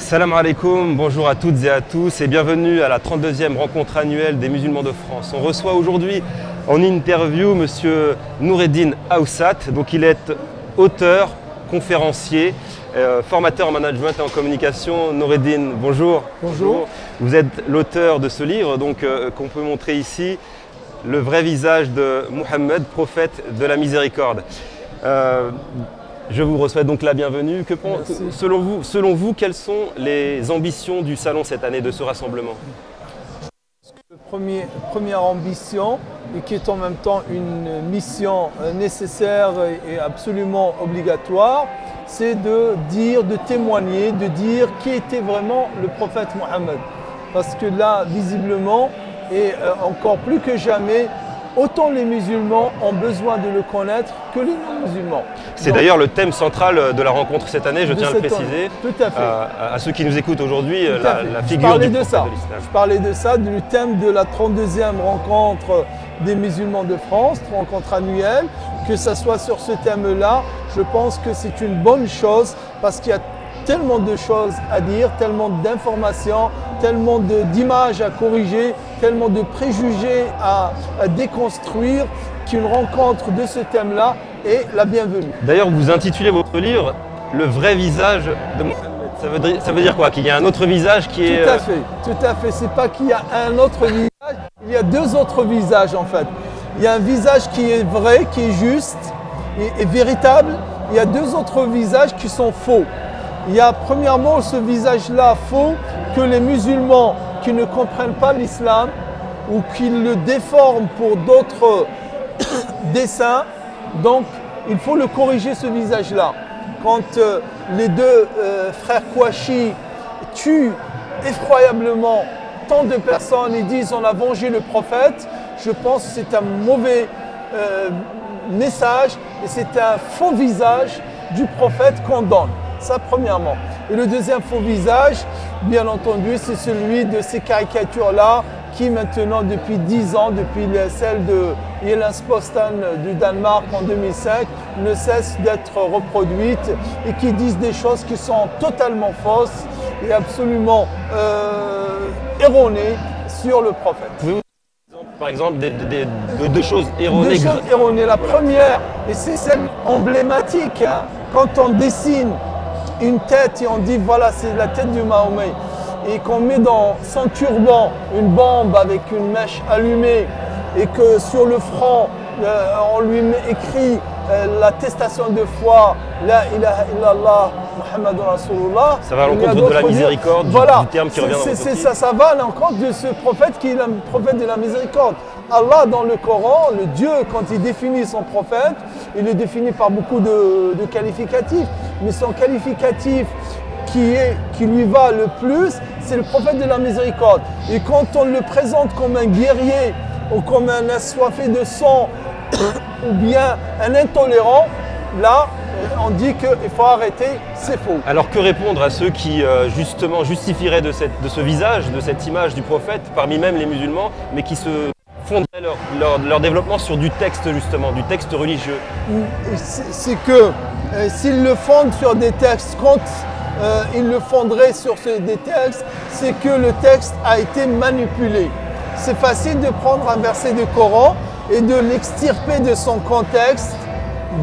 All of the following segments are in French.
Salam alaikum, bonjour à toutes et à tous et bienvenue à la 32e rencontre annuelle des musulmans de France. On reçoit aujourd'hui en interview monsieur Noureddin Aoussat. Donc il est auteur, conférencier, formateur en management et en communication. Noureddin, bonjour. Bonjour. Vous êtes l'auteur de ce livre qu'on peut montrer ici, Le vrai visage de Mohammed, prophète de la miséricorde. Je vous souhaite donc la bienvenue. Selon vous, quelles sont les ambitions du salon cette année, de ce rassemblement? Première ambition, et qui est en même temps une mission nécessaire et absolument obligatoire, c'est de dire, de témoigner, de dire qui était vraiment le prophète Mohammed. Parce que là, visiblement, et encore plus que jamais, autant les musulmans ont besoin de le connaître que les non-musulmans. C'est d'ailleurs le thème central de la rencontre cette année, je tiens à le préciser. Tout à fait. À ceux qui nous écoutent aujourd'hui, la figure du prophète de l'islam. Je parlais de ça, du thème de la 32e rencontre des musulmans de France, rencontre annuelle. Que ce soit sur ce thème-là, je pense que c'est une bonne chose parce qu'il y a tellement de choses à dire, tellement d'informations, tellement d'images à corriger, tellement de préjugés à déconstruire qu'une rencontre de ce thème-là est la bienvenue. D'ailleurs, vous intitulez votre livre « Le vrai visage de Mohammed ». Ça veut dire quoi? Qu'il y a un autre visage qui est… Tout à fait. C'est pas qu'il y a un autre visage, il y a deux autres visages en fait. Il y a un visage qui est vrai, qui est juste et véritable. Il y a deux autres visages qui sont faux. Il y a premièrement ce visage-là faux que les musulmans qui ne comprennent pas l'islam ou qui le déforment pour d'autres desseins. Donc il faut le corriger, ce visage-là. Quand les deux frères Kouachi tuent effroyablement tant de personnes et disent on a vengé le prophète, je pense que c'est un mauvais message et c'est un faux visage du prophète qu'on donne. Ça, premièrement. Et le deuxième faux visage, bien entendu, c'est celui de ces caricatures-là qui maintenant, depuis 10 ans, depuis celle de Jyllands-Posten du Danemark en 2005, ne cessent d'être reproduites et qui disent des choses qui sont totalement fausses et absolument erronées sur le prophète. Pouvez-vous par exemple deux choses erronées? Deux choses erronées. La première, et c'est celle emblématique, hein, quand on dessine une tête et on dit voilà c'est la tête du Mahomet et qu'on met dans son turban une bombe avec une mèche allumée et que sur le front on lui écrit l'attestation de foi La ilaha illallah Muhammadur Rasulullah. Ça va à l'encontre de la miséricorde, voilà, du terme qui revient dans votre titre. Ça va à l'encontre de ce prophète qui est le prophète de la miséricorde. Allah dans le Coran, le Dieu, quand il définit son prophète, il le définit par beaucoup de qualificatifs. Mais son qualificatif qui lui va le plus, c'est le prophète de la miséricorde. Et quand on le présente comme un guerrier ou comme un assoiffé de sang ou bien un intolérant, là, on dit qu'il faut arrêter, c'est faux. Alors que répondre à ceux qui justement justifieraient de ce visage, de cette image du prophète, parmi même les musulmans, mais qui se fonderaient leur développement sur du texte justement, du texte religieux? C'est que s'ils le fondent sur des textes, quand ils le fonderaient sur des textes, c'est que le texte a été manipulé. C'est facile de prendre un verset du Coran et de l'extirper de son contexte,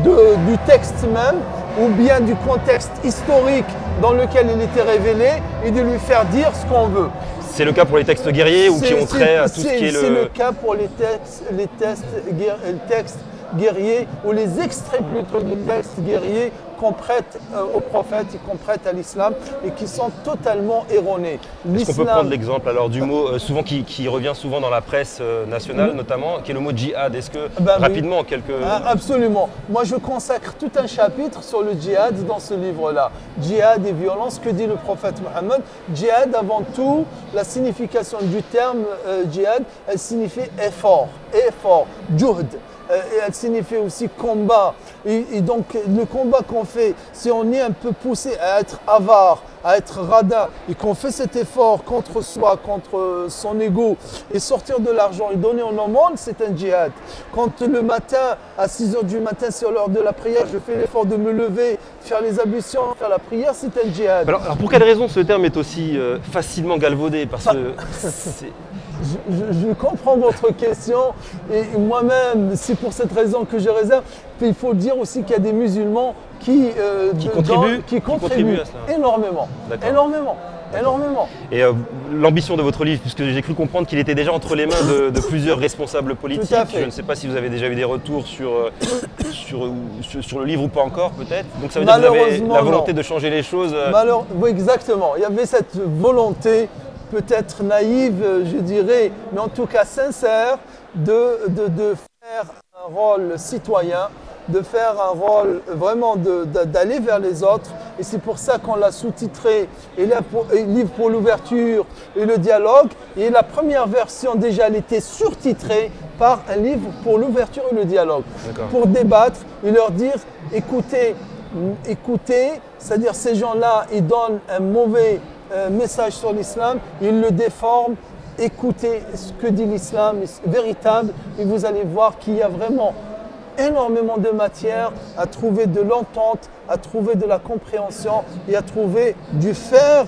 du texte même, ou bien du contexte historique dans lequel il était révélé, et de lui faire dire ce qu'on veut. C'est le cas pour les textes guerriers ou qui ont trait à tout ce qui est le… C'est le cas pour les textes guerriers ou les extraits plutôt de textes guerriers qu'on prête au prophète et qu'on prête à l'islam et qui sont totalement erronés. Est-ce qu'on peut prendre l'exemple alors du mot souvent qui revient souvent dans la presse nationale notamment, qui est le mot djihad? Est-ce que rapidement en quelques… Absolument. Moi je consacre tout un chapitre sur le djihad dans ce livre-là. Djihad et violence, que dit le prophète Mohammed? Djihad, avant tout, la signification du terme djihad, elle signifie effort, juhd. Et elle signifie aussi combat. Et donc le combat qu'on fait, si on est un peu poussé à être avare, à être radin, et qu'on fait cet effort contre soi, contre son ego, et sortir de l'argent et donner en aumône, c'est un djihad. Quand le matin, à 6 h du matin, sur l'heure de la prière, je fais l'effort de me lever, faire les ablutions, faire la prière, c'est un djihad. Alors pour quelle raison ce terme est aussi facilement galvaudé? Parce que je comprends votre question et moi-même, c'est pour cette raison que je réserve. Il faut dire aussi qu'il y a des musulmans qui contribuent à cela. Énormément. Énormément. Et l'ambition de votre livre, puisque j'ai cru comprendre qu'il était déjà entre les mains de plusieurs responsables politiques. Tout à fait. Je ne sais pas si vous avez déjà eu des retours sur le livre ou pas encore, peut-être. Donc ça veut dire que vous avez la volonté de changer les choses. Oui, exactement. Il y avait cette volonté, peut-être naïve, je dirais, mais en tout cas sincère, de faire un rôle citoyen, de faire un rôle vraiment d'aller vers les autres. Et c'est pour ça qu'on l'a sous-titré Livre pour l'ouverture et le dialogue. Et la première version, déjà, elle était surtitrée par un livre pour l'ouverture et le dialogue. Pour débattre et leur dire, écoutez, c'est-à-dire ces gens-là, ils donnent un mauvais message sur l'islam, ils le déforment. Écoutez ce que dit l'islam véritable et vous allez voir qu'il y a vraiment énormément de matière à trouver de l'entente, à trouver de la compréhension et à trouver du faire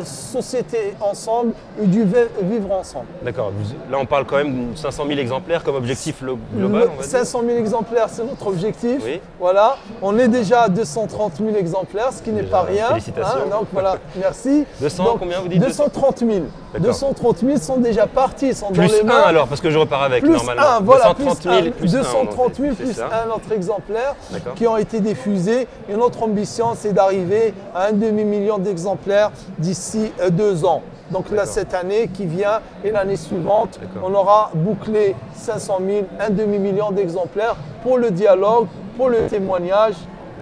société ensemble et du vivre ensemble. D'accord. Là, on parle quand même de 500 000 exemplaires comme objectif global. 500 000 exemplaires, c'est notre objectif. Oui. Voilà. On est déjà à 230 000 exemplaires, ce qui n'est pas rien. Félicitations. Donc voilà, merci. 200, donc, combien vous dites? 230 000. 230 000 sont déjà partis, ils sont dans les mains. Plus 1 alors, parce que je repars avec plus normalement. 1, voilà, 230 000 plus un autre exemplaire D'accord. qui ont été diffusés. Et notre ambition, c'est d'arriver à 1 demi-million d'exemplaires d'ici 2 ans. Donc là, cette année qui vient et l'année suivante, on aura bouclé 500 000, 1 demi-million d'exemplaires pour le dialogue, pour le témoignage.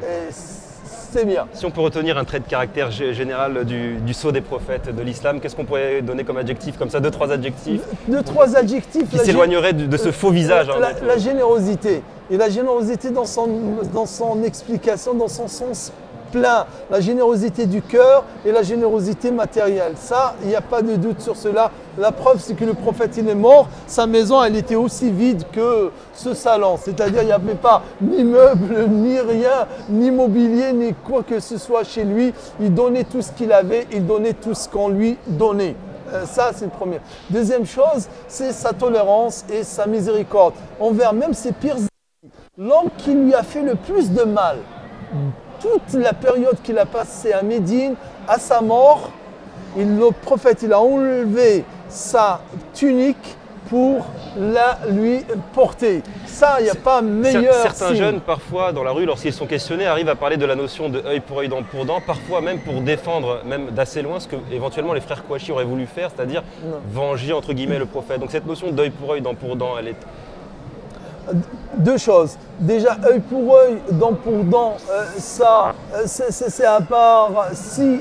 Et c'est bien. Si on peut retenir un trait de caractère général du sceau des prophètes de l'islam, qu'est-ce qu'on pourrait donner comme adjectif, comme ça, 2-3 adjectifs? 2-3 adjectifs qui s'éloigneraient de ce faux visage. La générosité. Et la générosité dans son explication, dans son sens plein. La générosité du cœur et la générosité matérielle. Ça, il n'y a pas de doute sur cela. La preuve, c'est que le prophète, il est mort. Sa maison, elle était aussi vide que ce salon. C'est-à-dire, il n'y avait pas ni meubles, ni rien, ni mobilier, ni quoi que ce soit chez lui. Il donnait tout ce qu'il avait. Il donnait tout ce qu'on lui donnait. Ça, c'est le premier. Deuxième chose, c'est sa tolérance et sa miséricorde envers même ses pires ennemis. L'homme qui lui a fait le plus de mal, toute la période qu'il a passée à Médine, à sa mort, le prophète il a enlevé sa tunique pour la lui porter. Ça, il n'y a pas meilleur Certains signe. jeunes, parfois, dans la rue, lorsqu'ils sont questionnés, arrivent à parler de la notion de œil pour œil, dent pour dent, parfois même pour défendre, même d'assez loin, ce que éventuellement les frères Kouachi auraient voulu faire, c'est-à-dire venger, entre guillemets, le prophète. Donc cette notion d'œil pour œil, dent pour dent, elle est... Deux choses. Déjà, œil pour œil, dent pour dent, ça, c'est à part. Si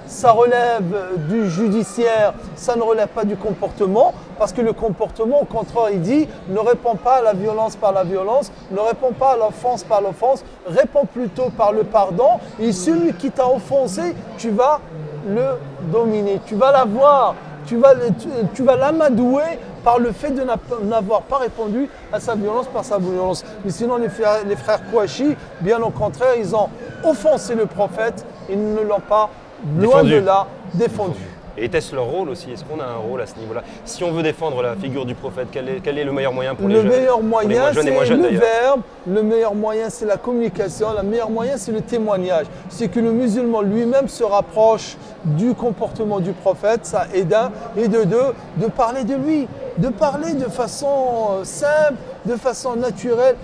ça relève du judiciaire, ça ne relève pas du comportement, parce que le comportement, au contraire, il dit ne réponds pas à la violence par la violence, ne réponds pas à l'offense par l'offense, réponds plutôt par le pardon. Et celui qui t'a offensé, tu vas le dominer, tu vas l'avoir, tu vas l'amadouer par le fait de n'avoir pas répondu à sa violence par sa violence. Mais sinon, les frères Kouachi, bien au contraire, ils ont offensé le prophète, ils ne l'ont pas, loin de là, défendu. Et était-ce leur rôle aussi? Est-ce qu'on a un rôle à ce niveau-là? Si on veut défendre la figure du prophète, quel est le meilleur moyen pour les jeunes? Le meilleur moyen, c'est le d'ailleurs. verbe, le meilleur moyen, c'est la communication, le meilleur moyen, c'est le témoignage. C'est que le musulman lui-même se rapproche du comportement du prophète, ça aide un, et de deux, de parler de lui, de parler de façon simple, de façon naturelle,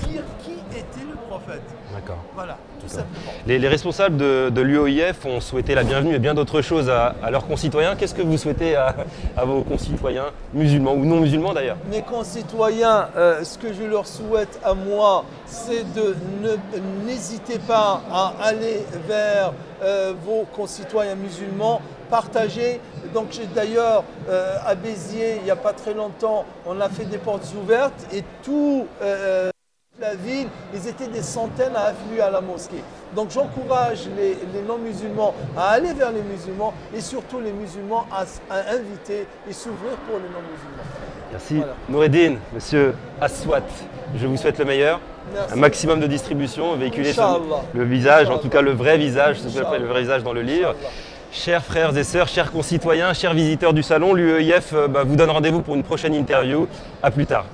dire qui était le prophète. D'accord. Voilà, tout simplement. Les responsables de l'UOIF ont souhaité la bienvenue et bien d'autres choses à leurs concitoyens. Qu'est-ce que vous souhaitez à vos concitoyens, musulmans ou non musulmans d'ailleurs? Mes concitoyens, ce que je leur souhaite à moi, c'est de n'hésitez pas à aller vers vos concitoyens musulmans, partager. Donc d'ailleurs, à Béziers, il n'y a pas très longtemps, on a fait des portes ouvertes et tout la ville, ils étaient des centaines à affluer à la mosquée. Donc j'encourage les non-musulmans à aller vers les musulmans et surtout les musulmans à inviter et s'ouvrir pour les non-musulmans. Merci. Voilà. Noureddine, monsieur Aswat, je vous souhaite le meilleur. Merci. Un maximum de distribution, véhiculer Inch'Allah. le visage, en Inch'Allah. tout cas le vrai visage, ce qu'on Inch'Allah. appelle le vrai visage dans le livre. Inch'Allah. Chers frères et sœurs, chers concitoyens, chers visiteurs du salon, l'UEIF vous donne rendez-vous pour une prochaine interview. À plus tard.